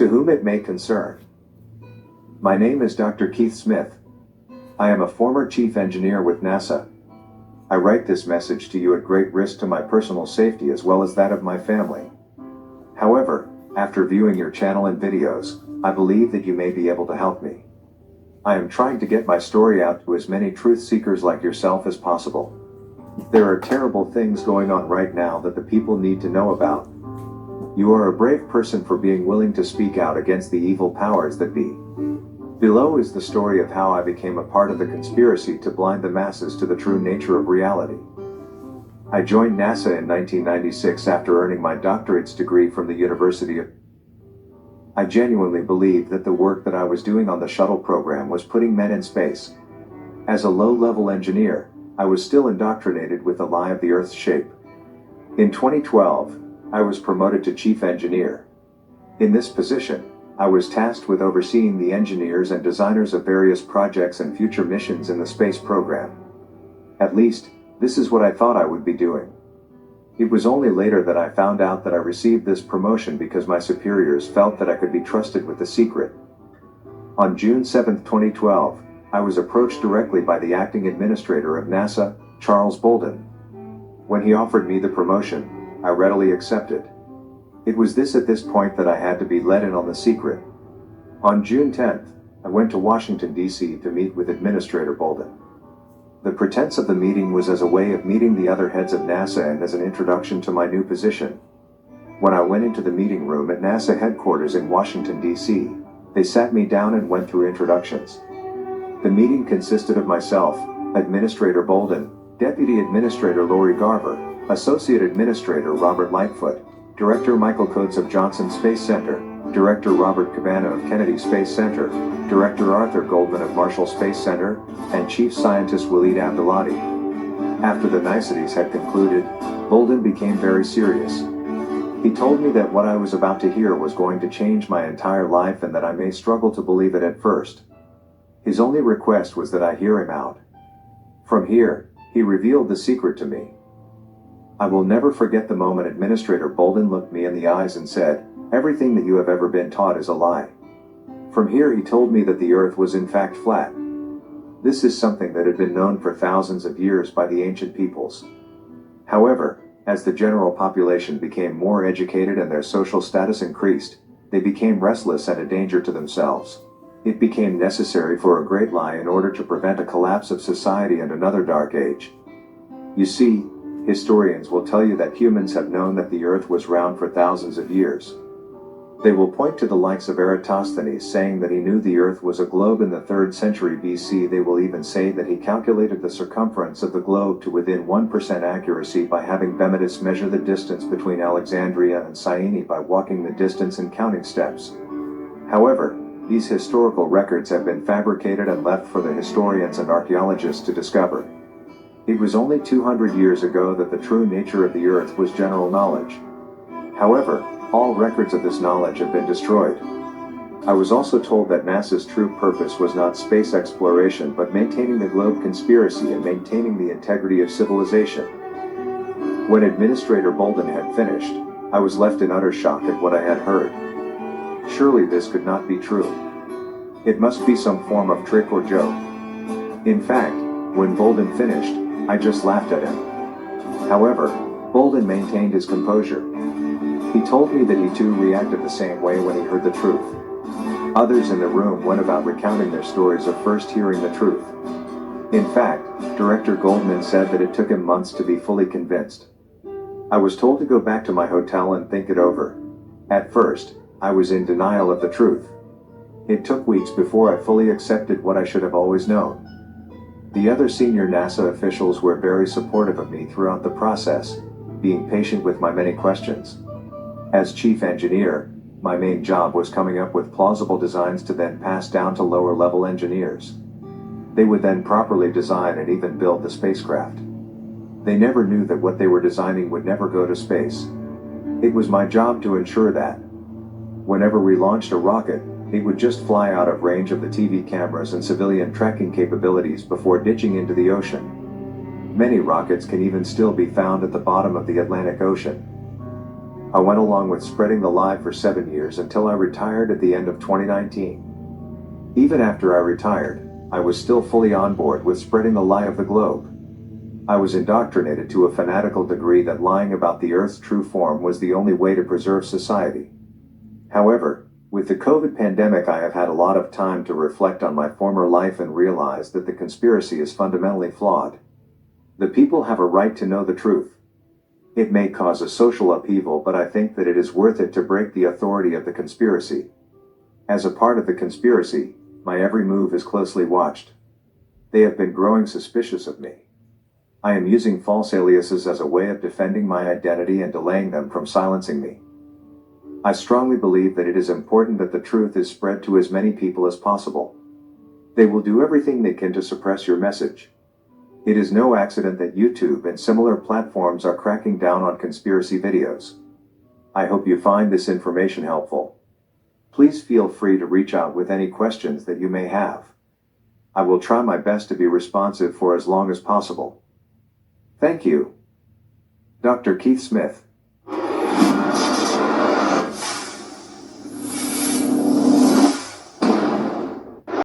To whom it may concern. My name is Dr. Keith Smith. I am a former chief engineer with NASA. I write this message to you at great risk to my personal safety as well as that of my family. However, after viewing your channel and videos, I believe that you may be able to help me. I am trying to get my story out to as many truth seekers like yourself as possible. There are terrible things going on right now that the people need to know about. You are a brave person for being willing to speak out against the evil powers that be. Below is the story of how I became a part of the conspiracy to blind the masses to the true nature of reality. I joined NASA in 1996 after earning my doctorate's degree from the University of... I genuinely believed that the work that I was doing on the Shuttle program was putting men in space. As a low-level engineer, I was still indoctrinated with the lie of the Earth's shape. In 2012, I was promoted to chief engineer. In this position, I was tasked with overseeing the engineers and designers of various projects and future missions in the space program. At least, this is what I thought I would be doing. It was only later that I found out that I received this promotion because my superiors felt that I could be trusted with the secret. On June 7, 2012, I was approached directly by the acting administrator of NASA, Charles Bolden. When he offered me the promotion, I readily accepted. It was at this point that I had to be let in on the secret. On June 10th, I went to Washington, D.C. to meet with Administrator Bolden. The pretense of the meeting was as a way of meeting the other heads of NASA and as an introduction to my new position. When I went into the meeting room at NASA headquarters in Washington, D.C., they sat me down and went through introductions. The meeting consisted of myself, Administrator Bolden, Deputy Administrator Lori Garver, Associate Administrator Robert Lightfoot, Director Michael Coates of Johnson Space Center, Director Robert Cabana of Kennedy Space Center, Director Arthur Goldman of Marshall Space Center, and Chief Scientist Walid Abdulati. After the niceties had concluded, Bolden became very serious. He told me that what I was about to hear was going to change my entire life and that I may struggle to believe it at first. His only request was that I hear him out. From here, he revealed the secret to me. I will never forget the moment Administrator Bolden looked me in the eyes and said, "Everything that you have ever been taught is a lie." From here he told me that the Earth was in fact flat. This is something that had been known for thousands of years by the ancient peoples. However, as the general population became more educated and their social status increased, they became restless and a danger to themselves. It became necessary for a great lie in order to prevent a collapse of society and another dark age. You see, historians will tell you that humans have known that the Earth was round for thousands of years. They will point to the likes of Eratosthenes saying that he knew the Earth was a globe in the 3rd century BC. They will even say that he calculated the circumference of the globe to within 1% accuracy by having Bemidus measure the distance between Alexandria and Syene by walking the distance and counting steps. However, these historical records have been fabricated and left for the historians and archaeologists to discover. It was only 200 years ago that the true nature of the Earth was general knowledge. However, all records of this knowledge have been destroyed. I was also told that NASA's true purpose was not space exploration but maintaining the globe conspiracy and maintaining the integrity of civilization. When Administrator Bolden had finished, I was left in utter shock at what I had heard. Surely this could not be true. It must be some form of trick or joke. In fact, when Bolden finished, I just laughed at him. However, Bolden maintained his composure. He told me that he too reacted the same way when he heard the truth. Others in the room went about recounting their stories of first hearing the truth. In fact, Director Goldman said that it took him months to be fully convinced. I was told to go back to my hotel and think it over. At first, I was in denial of the truth. It took weeks before I fully accepted what I should have always known. The other senior NASA officials were very supportive of me throughout the process, being patient with my many questions. As chief engineer, my main job was coming up with plausible designs to then pass down to lower-level engineers. They would then properly design and even build the spacecraft. They never knew that what they were designing would never go to space. It was my job to ensure that. Whenever we launched a rocket, it would just fly out of range of the TV cameras and civilian tracking capabilities before ditching into the ocean. Many rockets can even still be found at the bottom of the Atlantic Ocean. I went along with spreading the lie for 7 years until I retired at the end of 2019. Even after I retired, I was still fully on board with spreading the lie of the globe. I was indoctrinated to a fanatical degree that lying about the Earth's true form was the only way to preserve society. However, with the COVID pandemic, I have had a lot of time to reflect on my former life and realize that the conspiracy is fundamentally flawed. The people have a right to know the truth. It may cause a social upheaval, but I think that it is worth it to break the authority of the conspiracy. As a part of the conspiracy, my every move is closely watched. They have been growing suspicious of me. I am using false aliases as a way of defending my identity and delaying them from silencing me. I strongly believe that it is important that the truth is spread to as many people as possible. They will do everything they can to suppress your message. It is no accident that YouTube and similar platforms are cracking down on conspiracy videos. I hope you find this information helpful. Please feel free to reach out with any questions that you may have. I will try my best to be responsive for as long as possible. Thank you. Dr. Keith Smith.